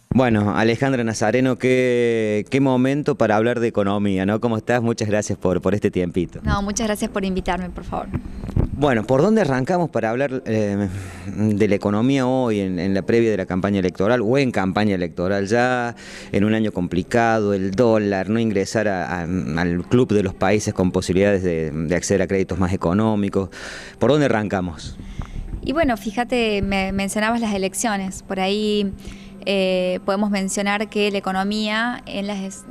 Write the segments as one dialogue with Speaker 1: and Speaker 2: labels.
Speaker 1: Bueno, Alejandra Nazareno, qué momento para hablar de economía, ¿no? ¿Cómo estás? Muchas gracias por este tiempito.
Speaker 2: No, muchas gracias por invitarme, por favor.
Speaker 1: Bueno, ¿por dónde arrancamos para hablar de la economía hoy, en la previa de la campaña electoral o en campaña electoral? Ya en un año complicado, el dólar, no ingresar al club de los países con posibilidades de acceder a créditos más económicos. ¿Por dónde arrancamos?
Speaker 2: Y bueno, fíjate, me mencionabas las elecciones, por ahí podemos mencionar que la economía,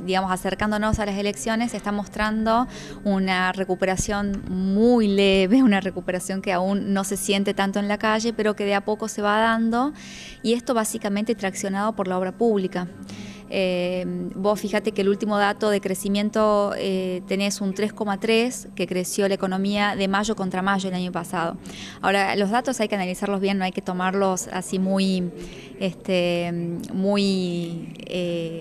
Speaker 2: digamos, acercándonos a las elecciones, está mostrando una recuperación muy leve, una recuperación que aún no se siente tanto en la calle, pero que de a poco se va dando, y esto básicamente traccionado por la obra pública. Vos fíjate que el último dato de crecimiento tenés un 3,3 que creció la economía de mayo contra mayo el año pasado. Ahora, los datos hay que analizarlos bien, no hay que tomarlos así muy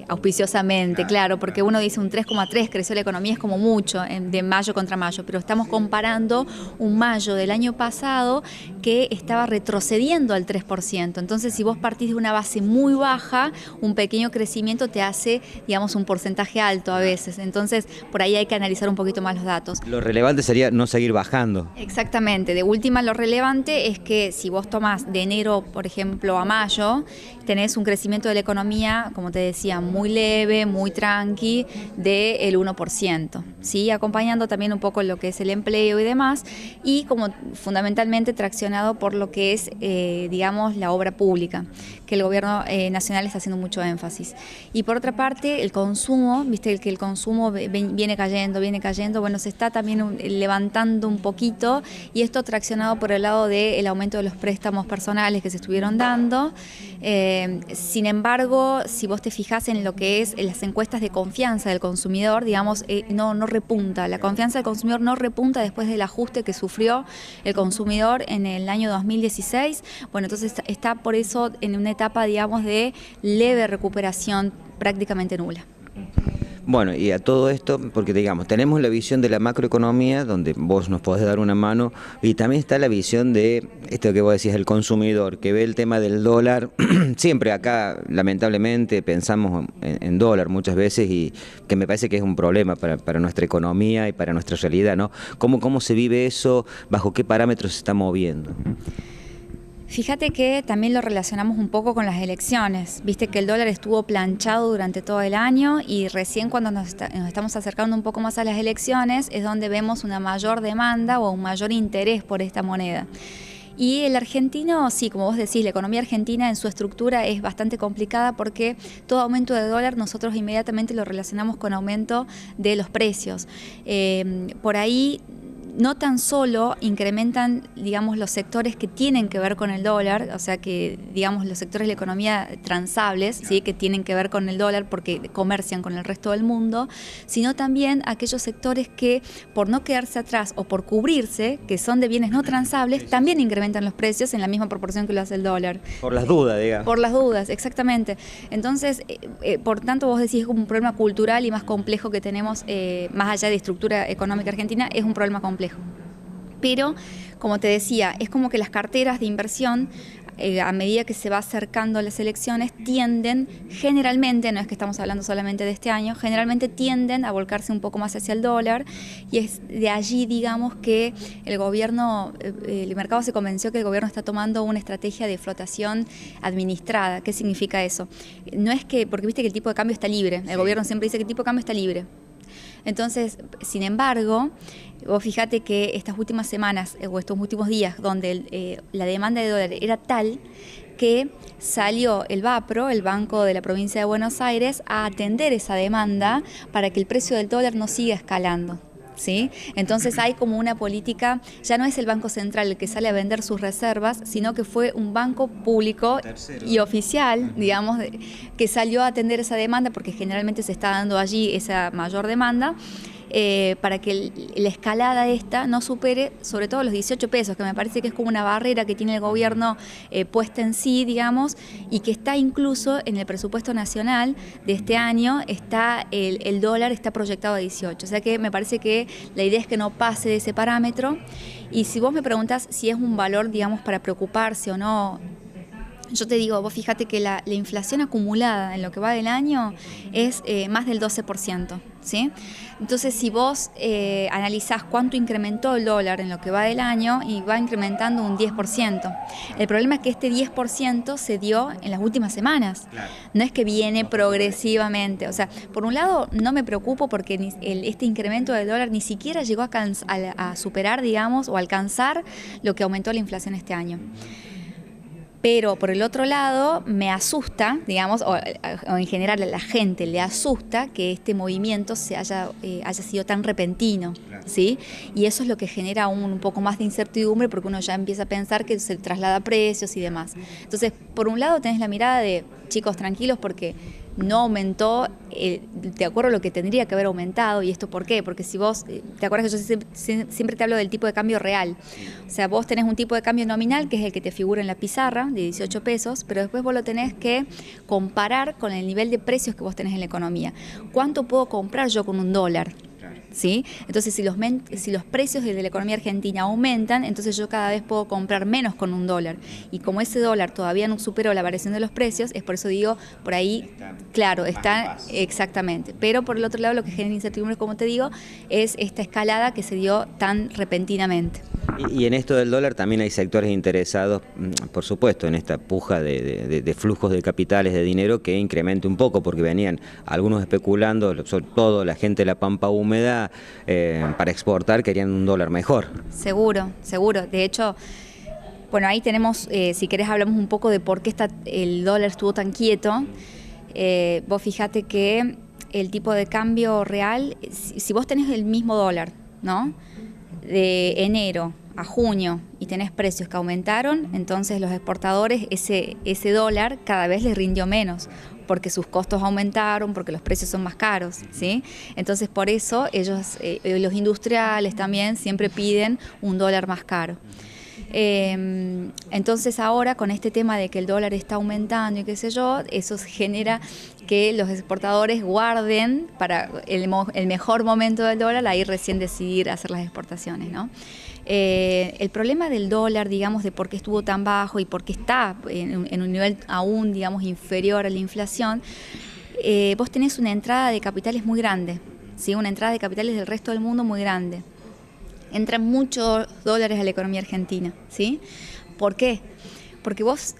Speaker 2: auspiciosamente, claro, porque uno dice un 3,3 creció la economía, es como mucho de mayo contra mayo, pero estamos comparando un mayo del año pasado que estaba retrocediendo al 3%. Entonces, si vos partís de una base muy baja, un pequeño crecimiento te hace, digamos, un porcentaje alto a veces. Entonces, por ahí hay que analizar un poquito más los datos.
Speaker 1: Lo relevante sería no seguir bajando.
Speaker 2: Exactamente. De última, lo relevante es que si vos tomás de enero, por ejemplo, a mayo, tenés un crecimiento de la economía, como te decía, muy leve, muy tranqui, del 1%, ¿sí? Acompañando también un poco lo que es el empleo y demás, y como fundamentalmente traccionado por lo que es, digamos, la obra pública, que el gobierno nacional está haciendo mucho énfasis. Y por otra parte, el consumo, viste que el consumo viene cayendo, bueno, se está también levantando un poquito, y esto traccionado por el lado del aumento de los préstamos personales que se estuvieron dando. Sin embargo, si vos te fijás en lo que es en las encuestas de confianza del consumidor, digamos, no repunta. La confianza del consumidor no repunta después del ajuste que sufrió el consumidor en el año 2016. Bueno, entonces está por eso en una etapa, digamos, de leve recuperación, prácticamente nula.
Speaker 1: Bueno, y a todo esto, porque digamos, tenemos la visión de la macroeconomía, donde vos nos podés dar una mano, y también está la visión de esto que vos decís, el consumidor, que ve el tema del dólar. Siempre acá, lamentablemente, pensamos en dólar muchas veces, y que me parece que es un problema para nuestra economía y para nuestra realidad, ¿no? ¿Cómo se vive eso? ¿Bajo qué parámetros se está moviendo?
Speaker 2: Fíjate que también lo relacionamos un poco con las elecciones. Viste que el dólar estuvo planchado durante todo el año, y recién cuando nos estamos acercando un poco más a las elecciones es donde vemos una mayor demanda o un mayor interés por esta moneda. Y el argentino, sí, como vos decís, la economía argentina en su estructura es bastante complicada, porque todo aumento de dólar nosotros inmediatamente lo relacionamos con aumento de los precios. Por ahí no tan solo incrementan, digamos, los sectores que tienen que ver con el dólar, o sea que, digamos, los sectores de la economía transables, ¿sí?, que tienen que ver con el dólar porque comercian con el resto del mundo, sino también aquellos sectores que, por no quedarse atrás o por cubrirse, que son de bienes no transables, también incrementan los precios en la misma proporción que lo hace el dólar.
Speaker 1: Por las dudas, digamos.
Speaker 2: Por las dudas, exactamente. Entonces, por tanto, vos decís, es un problema cultural y más complejo que tenemos, más allá de estructura económica argentina, es un problema complejo. Pero, como te decía, es como que las carteras de inversión, a medida que se va acercando a las elecciones, tienden generalmente, no es que estamos hablando solamente de este año, generalmente tienden a volcarse un poco más hacia el dólar, y es de allí, digamos, que el gobierno, el mercado se convenció que el gobierno está tomando una estrategia de flotación administrada. ¿Qué significa eso? No es que, porque viste que el tipo de cambio está libre, el gobierno siempre dice que el tipo de cambio está libre. Entonces, sin embargo, vos fíjate que estas últimas semanas o estos últimos días, donde la demanda de dólar era tal que salió el BAPRO, el Banco de la Provincia de Buenos Aires, a atender esa demanda para que el precio del dólar no siga escalando. ¿Sí? Entonces hay como una política, ya no es el Banco Central el que sale a vender sus reservas, sino que fue un banco público y oficial, digamos, que salió a atender esa demanda, porque generalmente se está dando allí esa mayor demanda. para que la escalada esta no supere sobre todo los 18 pesos, que me parece que es como una barrera que tiene el gobierno puesta en sí, digamos, y que está incluso en el presupuesto nacional de este año, está el dólar está proyectado a 18. O sea que me parece que la idea es que no pase de ese parámetro. Y si vos me preguntás si es un valor, digamos, para preocuparse o no, yo te digo, vos fíjate que la inflación acumulada en lo que va del año es más del 12%, ¿sí? Entonces, si vos analizás cuánto incrementó el dólar en lo que va del año, y va incrementando un 10%. El problema es que este 10% se dio en las últimas semanas. Claro. No es que viene progresivamente. O sea, por un lado, no me preocupo porque este incremento del dólar ni siquiera llegó a superar, digamos, o alcanzar lo que aumentó la inflación este año. Pero por el otro lado me asusta, digamos, o en general a la gente le asusta que este movimiento haya sido tan repentino, ¿sí? Y eso es lo que genera un poco más de incertidumbre, porque uno ya empieza a pensar que se traslada a precios y demás. Entonces, por un lado tenés la mirada de chicos tranquilos porque no aumentó de acuerdo a lo que tendría que haber aumentado. ¿Y esto por qué? Porque si vos, ¿te acuerdas que yo siempre te hablo del tipo de cambio real? O sea, vos tenés un tipo de cambio nominal, que es el que te figura en la pizarra, de 18 pesos, pero después vos lo tenés que comparar con el nivel de precios que vos tenés en la economía. ¿Cuánto puedo comprar yo con $1? ¿Sí? Entonces, si los precios de la economía argentina aumentan, entonces yo cada vez puedo comprar menos con $1. Y como ese dólar todavía no superó la variación de los precios, es por eso digo, por ahí, claro, está exactamente. Pero por el otro lado, lo que genera incertidumbre, como te digo, es esta escalada que se dio tan repentinamente.
Speaker 1: Y en esto del dólar también hay sectores interesados, por supuesto, en esta puja de flujos de capitales, de dinero, que incremente un poco, porque venían algunos especulando, sobre todo la gente de la Pampa Húmeda, para exportar querían un dólar mejor.
Speaker 2: Seguro, seguro. De hecho, bueno, ahí tenemos, si querés hablamos un poco de por qué el dólar estuvo tan quieto. Vos fíjate que el tipo de cambio real, si vos tenés el mismo dólar, ¿no?, de enero a junio, y tenés precios que aumentaron, entonces los exportadores ese dólar cada vez les rindió menos, porque sus costos aumentaron, porque los precios son más caros, ¿sí? Entonces por eso ellos, los industriales también siempre piden un dólar más caro. Entonces ahora con este tema de que el dólar está aumentando y qué sé yo, eso genera que los exportadores guarden para el mejor momento del dólar, ahí recién decidir hacer las exportaciones, ¿no? El problema del dólar, digamos, de por qué estuvo tan bajo y por qué está en un nivel aún, digamos, inferior a la inflación, vos tenés una entrada de capitales muy grande, ¿sí? Una entrada de capitales del resto del mundo muy grande. Entran muchos dólares a la economía argentina, ¿sí? ¿Por qué? Porque vos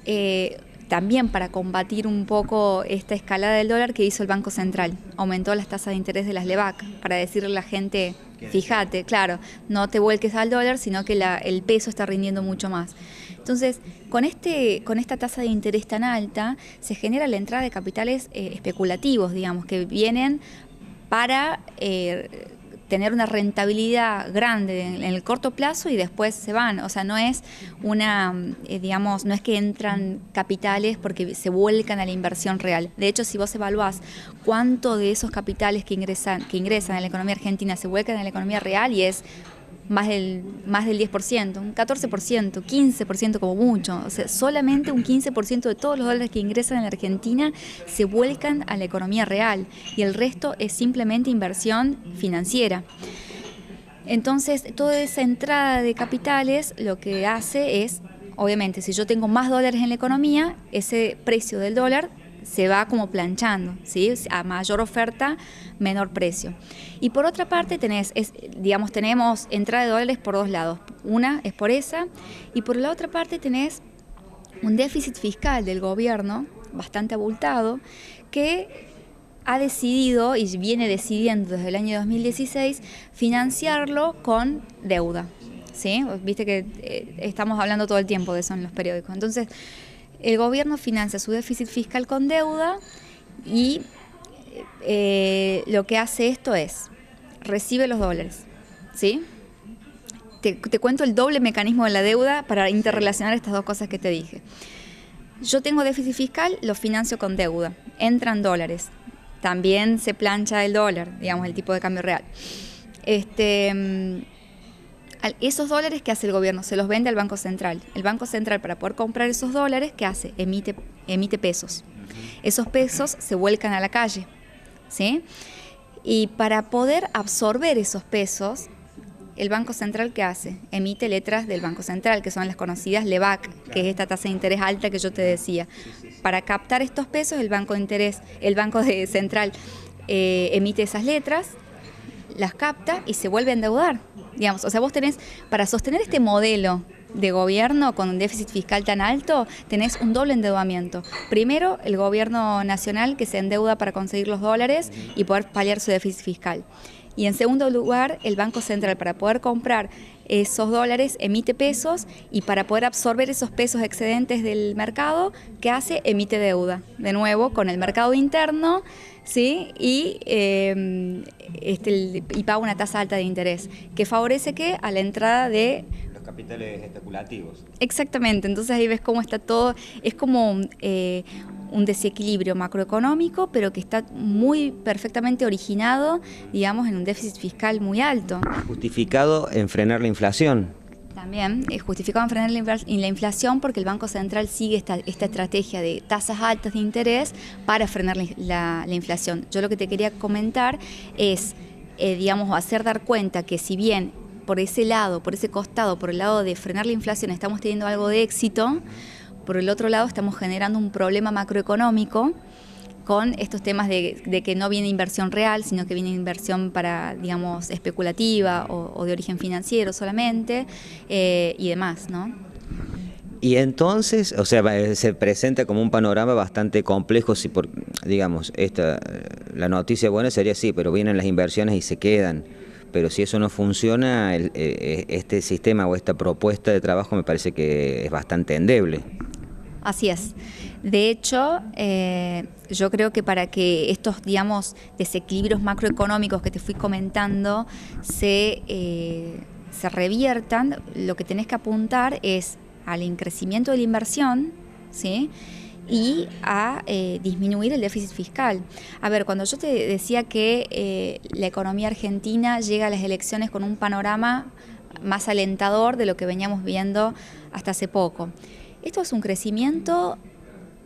Speaker 2: también, para combatir un poco esta escalada del dólar, que hizo el Banco Central, aumentó las tasas de interés de las LEBAC para decirle a la gente, fíjate, claro, no te vuelques al dólar, sino que el peso está rindiendo mucho más. Entonces, con esta tasa de interés tan alta, se genera la entrada de capitales especulativos, digamos, que vienen para tener una rentabilidad grande en el corto plazo y después se van. O sea, no es digamos, no es que entran capitales porque se vuelcan a la inversión real. De hecho, si vos evaluás cuánto de esos capitales que ingresan a la economía argentina se vuelcan a la economía real, y es más del 10%, un 14%, 15% como mucho. O sea, solamente un 15% de todos los dólares que ingresan en la Argentina se vuelcan a la economía real, y el resto es simplemente inversión financiera. Entonces, toda esa entrada de capitales lo que hace es, obviamente, si yo tengo más dólares en la economía, ese precio del dólar se va como planchando, ¿sí? A mayor oferta, menor precio. Y por otra parte tenemos entrada de dólares por dos lados. Una es por esa, y por la otra parte tenés un déficit fiscal del gobierno bastante abultado, que ha decidido y viene decidiendo desde el año 2016 financiarlo con deuda, ¿sí? Viste que estamos hablando todo el tiempo de eso en los periódicos. Entonces, el gobierno financia su déficit fiscal con deuda, y lo que hace esto es, recibe los dólares, ¿sí? Te cuento el doble mecanismo de la deuda para interrelacionar estas dos cosas que te dije. Yo tengo déficit fiscal, lo financio con deuda, entran dólares, también se plancha el dólar, digamos, el tipo de cambio real. Esos dólares, ¿qué hace el gobierno? Se los vende al Banco Central. El Banco Central, para poder comprar esos dólares, ¿qué hace? Emite pesos. Esos pesos se vuelcan a la calle, ¿sí? Y para poder absorber esos pesos, el Banco Central, ¿qué hace? Emite letras del Banco Central, que son las conocidas LEBAC, que es esta tasa de interés alta que yo te decía. Para captar estos pesos, el Banco Central emite esas letras, las capta y se vuelve a endeudar. Digamos, o sea, vos tenés, para sostener este modelo de gobierno con un déficit fiscal tan alto, tenés un doble endeudamiento. Primero, el gobierno nacional, que se endeuda para conseguir los dólares y poder paliar su déficit fiscal. Y en segundo lugar, el Banco Central, para poder comprar esos dólares, emite pesos, y para poder absorber esos pesos excedentes del mercado, ¿qué hace? Emite deuda, de nuevo, con el mercado interno, ¿sí? Y paga una tasa alta de interés, que favorece ¿qué? A la entrada de
Speaker 1: capitales especulativos.
Speaker 2: Exactamente, entonces ahí ves cómo está todo, es como un desequilibrio macroeconómico, pero que está muy perfectamente originado, digamos, en un déficit fiscal muy alto.
Speaker 1: Justificado en frenar la inflación.
Speaker 2: También es justificado en frenar la inflación, porque el Banco Central sigue esta estrategia de tasas altas de interés para frenar la inflación. Yo lo que te quería comentar es, digamos, hacer dar cuenta que si bien por ese lado, por ese costado, por el lado de frenar la inflación, estamos teniendo algo de éxito, por el otro lado estamos generando un problema macroeconómico con estos temas de que no viene inversión real, sino que viene inversión para, digamos, especulativa o de origen financiero solamente, y demás, ¿no?
Speaker 1: Y entonces, o sea, se presenta como un panorama bastante complejo, si digamos, la noticia buena sería sí, pero vienen las inversiones y se quedan. Pero si eso no funciona, este sistema o esta propuesta de trabajo me parece que es bastante endeble.
Speaker 2: Así es. De hecho, yo creo que para que estos, digamos, desequilibrios macroeconómicos que te fui comentando se reviertan, lo que tenés que apuntar es al increcimiento de la inversión, ¿sí? Y a disminuir el déficit fiscal. A ver, cuando yo te decía que la economía argentina llega a las elecciones con un panorama más alentador de lo que veníamos viendo hasta hace poco, esto es un crecimiento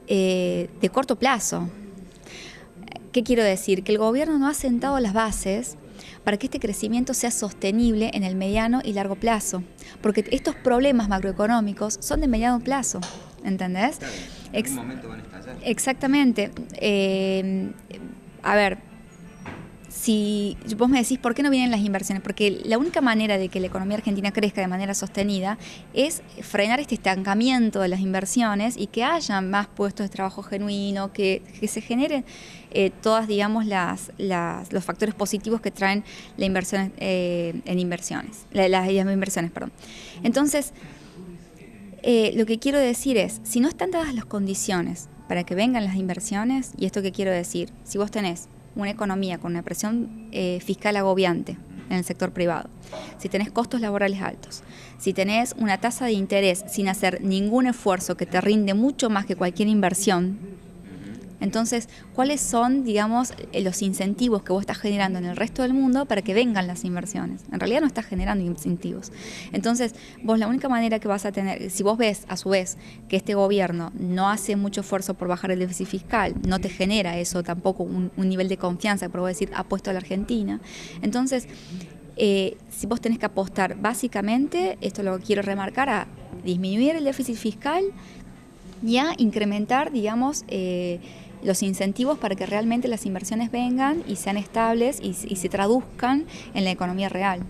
Speaker 2: de corto plazo. ¿Qué quiero decir? Que el gobierno no ha sentado las bases para que este crecimiento sea sostenible en el mediano y largo plazo, porque estos problemas macroeconómicos son de mediano plazo, ¿entendés?
Speaker 1: En algún momento van a estallar.
Speaker 2: Exactamente. A ver, si vos me decís por qué no vienen las inversiones, porque la única manera de que la economía argentina crezca de manera sostenida es frenar este estancamiento de las inversiones y que haya más puestos de trabajo genuino, que se generen todas, digamos, los factores positivos que traen la inversión en inversiones, las inversiones, perdón. Entonces, lo que quiero decir es, si no están dadas las condiciones para que vengan las inversiones, y esto que quiero decir, si vos tenés una economía con una presión fiscal agobiante en el sector privado, si tenés costos laborales altos, si tenés una tasa de interés sin hacer ningún esfuerzo que te rinde mucho más que cualquier inversión, entonces, ¿cuáles son, digamos, los incentivos que vos estás generando en el resto del mundo para que vengan las inversiones? En realidad no estás generando incentivos. Entonces, vos la única manera que vas a tener, si vos ves, a su vez, que este gobierno no hace mucho esfuerzo por bajar el déficit fiscal, no te genera eso tampoco un nivel de confianza, por decir, apuesto a la Argentina, entonces, si vos tenés que apostar básicamente, esto lo quiero remarcar, a disminuir el déficit fiscal y a incrementar, digamos, los incentivos para que realmente las inversiones vengan y sean estables y se traduzcan en la economía real.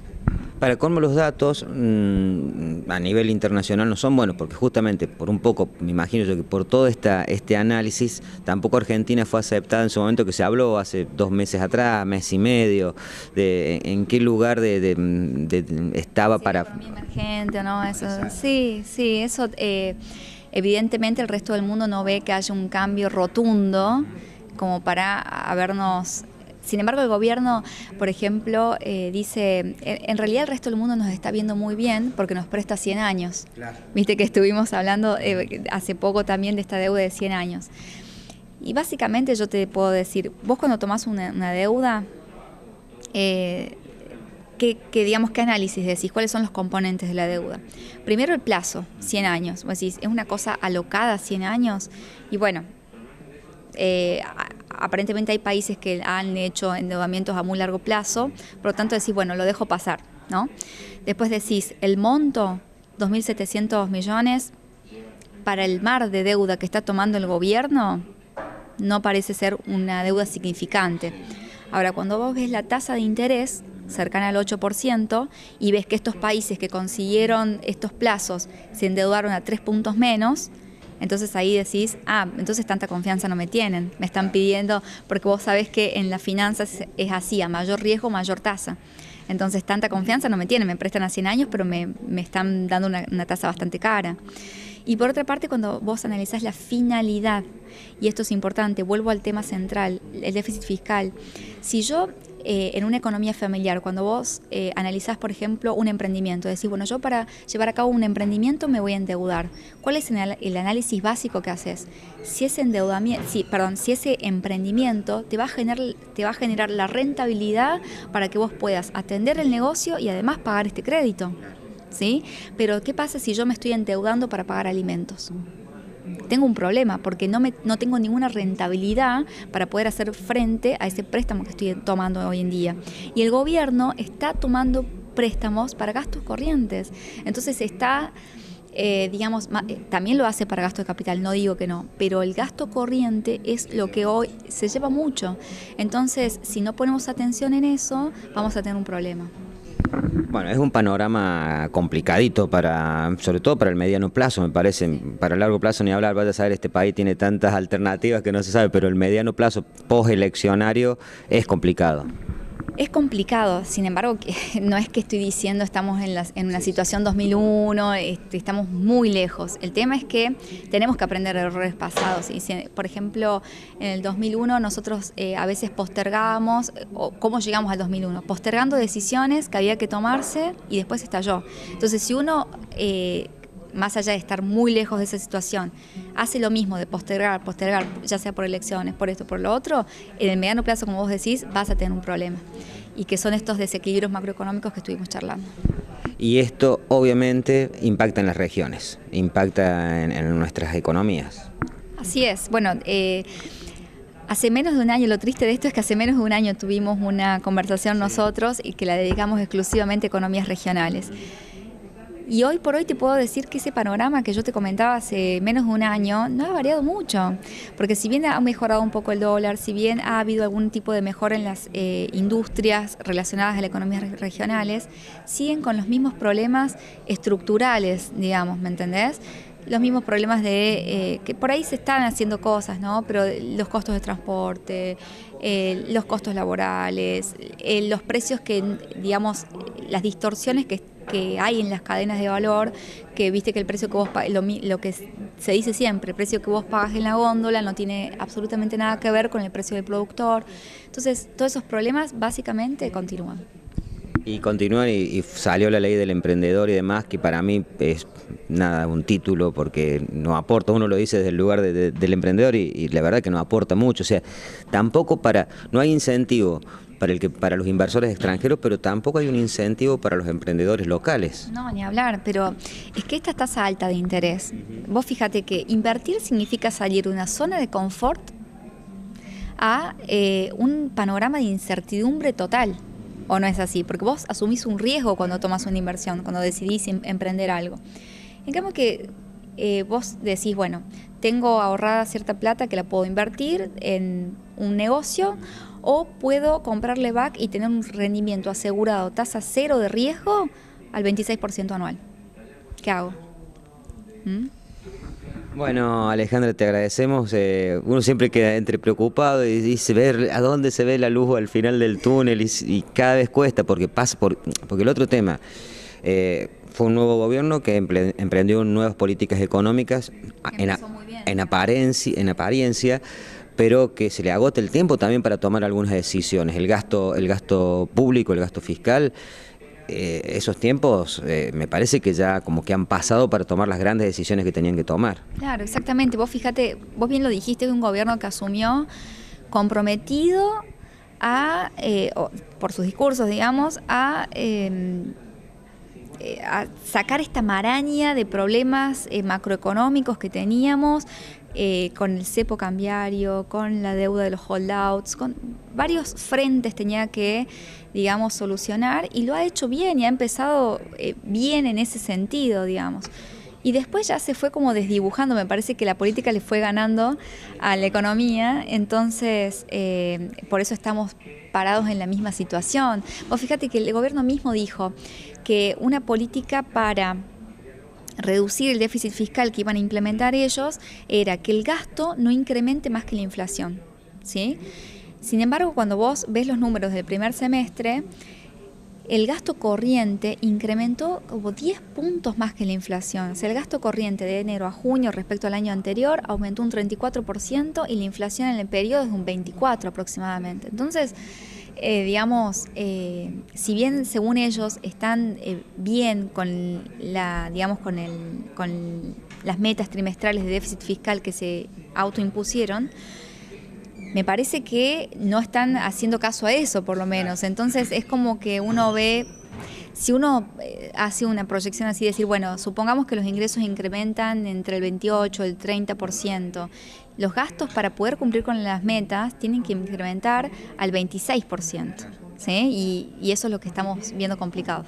Speaker 1: Para colmo, los datos a nivel internacional no son buenos, porque justamente por un poco, me imagino yo que por todo este análisis, tampoco Argentina fue aceptada en su momento, que se habló hace 2 meses atrás, mes y medio, de en qué lugar estaba
Speaker 2: sí,
Speaker 1: para...
Speaker 2: economía emergente, ¿no? Eso, sí, eso... Evidentemente el resto del mundo no ve que haya un cambio rotundo como para habernos... Sin embargo, el gobierno, por ejemplo, dice, en realidad el resto del mundo nos está viendo muy bien porque nos presta 100 años. Claro. Viste que estuvimos hablando hace poco también de esta deuda de 100 años. Y básicamente yo te puedo decir, vos cuando tomás una deuda, digamos, ¿qué análisis decís? ¿Cuáles son los componentes de la deuda? Primero el plazo, 100 años. Vos decís, ¿es una cosa alocada 100 años? Y bueno, aparentemente hay países que han hecho endeudamientos a muy largo plazo, por lo tanto decís, bueno, lo dejo pasar, ¿no? Después decís, el monto, 2.700 millones, para el mar de deuda que está tomando el gobierno, no parece ser una deuda significante. Ahora, cuando vos ves la tasa de interés cercana al 8% y ves que estos países que consiguieron estos plazos se endeudaron a 3 puntos menos, entonces ahí decís, entonces tanta confianza no me tienen, me están pidiendo, porque vos sabés que en las finanzas es así, a mayor riesgo, mayor tasa. Entonces tanta confianza no me tienen, me prestan a 100 años, pero me están dando una tasa bastante cara. Y por otra parte, cuando vos analizás la finalidad, y esto es importante, vuelvo al tema central, el déficit fiscal. Si yo, en una economía familiar, cuando vos analizás, por ejemplo, un emprendimiento, decís, bueno, yo para llevar a cabo un emprendimiento me voy a endeudar. ¿Cuál es el análisis básico que haces? Si ese emprendimiento te va a generar la rentabilidad para que vos puedas atender el negocio y además pagar este crédito. ¿Sí? Pero ¿qué pasa si yo me estoy endeudando para pagar alimentos? Tengo un problema porque no tengo ninguna rentabilidad para poder hacer frente a ese préstamo que estoy tomando hoy en día. Y el gobierno está tomando préstamos para gastos corrientes. Entonces está, también lo hace para gasto de capital, no digo que no, pero el gasto corriente es lo que hoy se lleva mucho. Entonces, si no ponemos atención en eso, vamos a tener un problema.
Speaker 1: Bueno, es un panorama complicadito sobre todo para el mediano plazo, me parece. Para el largo plazo ni hablar, vaya a saber, este país tiene tantas alternativas que no se sabe, pero el mediano plazo posteleccionario es complicado.
Speaker 2: Es complicado, sin embargo, no es que estoy diciendo estamos en una situación 2001, estamos muy lejos. El tema es que tenemos que aprender de errores pasados. Por ejemplo, en el 2001 nosotros a veces postergábamos, ¿cómo llegamos al 2001? Postergando decisiones que había que tomarse y después estalló. Entonces, si uno, más allá de estar muy lejos de esa situación, hace lo mismo de postergar, ya sea por elecciones, por esto, por lo otro, en el mediano plazo, como vos decís, vas a tener un problema. Y que son estos desequilibrios macroeconómicos que estuvimos charlando.
Speaker 1: Y esto obviamente impacta en las regiones, impacta en nuestras economías.
Speaker 2: Así es. Bueno, hace menos de un año, lo triste de esto es que hace menos de un año tuvimos una conversación nosotros y que la dedicamos exclusivamente a economías regionales. Y hoy por hoy te puedo decir que ese panorama que yo te comentaba hace menos de un año no ha variado mucho, porque si bien ha mejorado un poco el dólar, si bien ha habido algún tipo de mejora en las industrias relacionadas a las economías regionales, siguen con los mismos problemas estructurales, digamos, ¿me entendés? Los mismos problemas de que por ahí se están haciendo cosas, ¿no? Pero los costos de transporte, los costos laborales, los precios que, digamos, las distorsiones que hay en las cadenas de valor, que viste que el precio que vos pagas, lo que se dice siempre, el precio que vos pagas en la góndola no tiene absolutamente nada que ver con el precio del productor. Entonces, todos esos problemas básicamente continúan.
Speaker 1: Y continúan y salió la ley del emprendedor y demás, que para mí es nada, un título, porque no aporta, uno lo dice desde el lugar del emprendedor y la verdad que no aporta mucho, o sea, tampoco no hay incentivo para los inversores extranjeros, pero tampoco hay un incentivo para los emprendedores locales.
Speaker 2: No, ni hablar, pero es que esta tasa alta de interés, vos fíjate que invertir significa salir de una zona de confort a un panorama de incertidumbre total. ¿O no es así? Porque vos asumís un riesgo cuando tomas una inversión, cuando decidís emprender algo. En cambio que vos decís, bueno, tengo ahorrada cierta plata que la puedo invertir en un negocio o puedo comprarle back y tener un rendimiento asegurado, tasa cero de riesgo, al 26% anual. ¿Qué hago?
Speaker 1: Bueno, Alejandra, te agradecemos. Uno siempre queda entre preocupado y dice ver a dónde se ve la luz al final del túnel y cada vez cuesta porque el otro tema fue un nuevo gobierno que emprendió nuevas políticas económicas en apariencia, pero que se le agota el tiempo también para tomar algunas decisiones. El gasto público, el gasto fiscal. Esos tiempos me parece que ya como que han pasado para tomar las grandes decisiones que tenían que tomar.
Speaker 2: Claro, exactamente. Vos fíjate, vos bien lo dijiste, es un gobierno que asumió comprometido por sus discursos, digamos, a sacar esta maraña de problemas macroeconómicos que teníamos, con el cepo cambiario, con la deuda de los holdouts, con varios frentes tenía que, digamos, solucionar, y lo ha hecho bien y ha empezado bien en ese sentido, digamos. Y después ya se fue como desdibujando, me parece que la política le fue ganando a la economía, entonces por eso estamos parados en la misma situación. Vos fíjate que el gobierno mismo dijo que una política para reducir el déficit fiscal que iban a implementar ellos era que el gasto no incremente más que la inflación, ¿sí? Sin embargo, cuando vos ves los números del primer semestre, el gasto corriente incrementó como 10 puntos más que la inflación. O sea, el gasto corriente de enero a junio respecto al año anterior aumentó un 34% y la inflación en el periodo es un 24% aproximadamente. Entonces, digamos, si bien según ellos están bien con las metas trimestrales de déficit fiscal que se autoimpusieron, me parece que no están haciendo caso a eso, por lo menos. Entonces es como que uno ve, si uno hace una proyección así, decir, bueno, supongamos que los ingresos incrementan entre el 28 y el 30%, los gastos para poder cumplir con las metas tienen que incrementar al 26%, ¿sí? Y eso es lo que estamos viendo complicado.